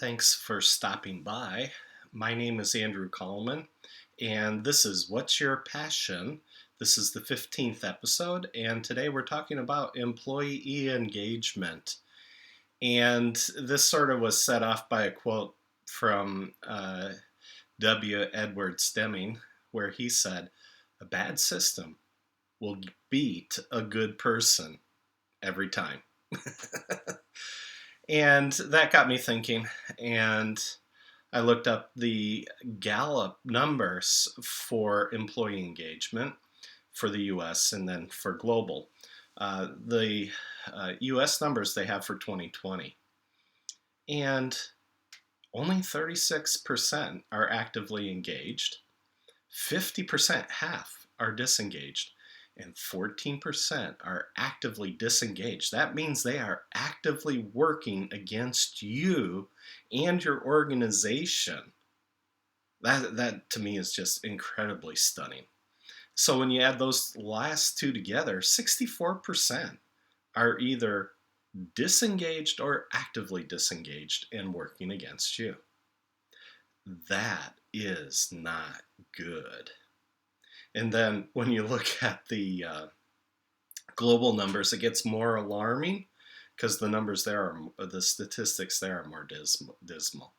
Thanks for stopping by. My name is Andrew Coleman, and this is What's Your Passion? This is the 15th episode, and today we're talking about employee engagement. And this sort of was set off by a quote from W. Edwards Deming, where he said, "A bad system will beat a good person every time." And that got me thinking, and I looked up the Gallup numbers for employee engagement for the US and then for global. The US numbers they have for 2020, and only 36% are actively engaged, 50%, half, are disengaged, and 14% are actively disengaged. That means they are actively working against you and your organization. That to me is just incredibly stunning. So when you add those last two together, 64% are either disengaged or actively disengaged and working against you. That is not good. And then when you look at the global numbers, it gets more alarming because the statistics there are more dismal.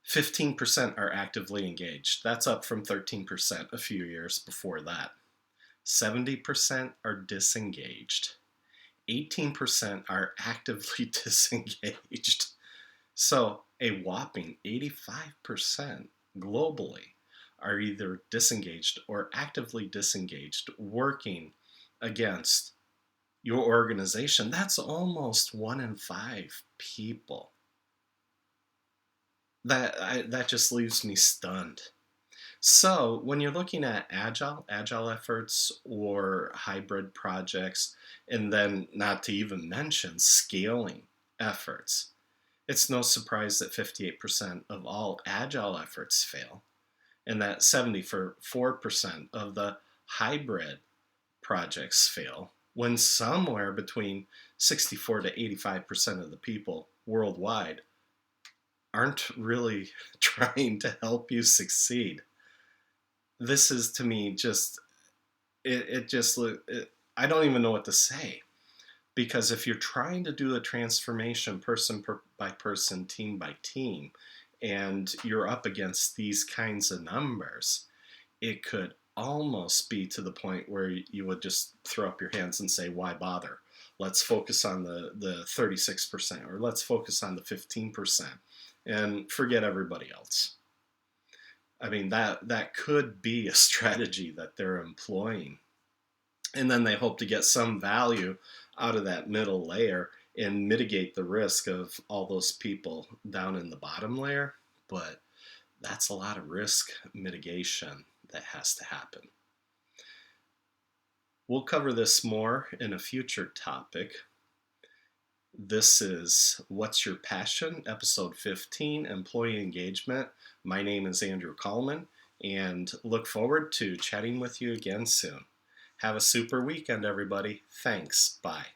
15% are actively engaged. That's up from 13% a few years before that. 70% are disengaged. 18% are actively disengaged. So a whopping 85% globally are either disengaged or actively disengaged, working against your organization. That's almost 1 in 5 people. That just leaves me stunned. So when you're looking at agile efforts or hybrid projects, and then not to even mention scaling efforts, it's no surprise that 58% of all agile efforts fail, and that 74% of the hybrid projects fail, when somewhere between 64 to 85% of the people worldwide aren't really trying to help you succeed. This is, to me, just I don't even know what to say, because if you're trying to do a transformation person by person, team by team, and you're up against these kinds of numbers, it could almost be to the point where you would just throw up your hands and say, why bother? Let's focus on the 36%, or let's focus on the 15%, and forget everybody else. I mean, that could be a strategy that they're employing. And then they hope to get some value out of that middle layer and mitigate the risk of all those people down in the bottom layer. But that's a lot of risk mitigation that has to happen. We'll cover this more in a future topic. This is What's Your Passion? Episode 15, Employee Engagement. My name is Andrew Coleman, and look forward to chatting with you again soon. Have a super weekend, everybody. Thanks. Bye.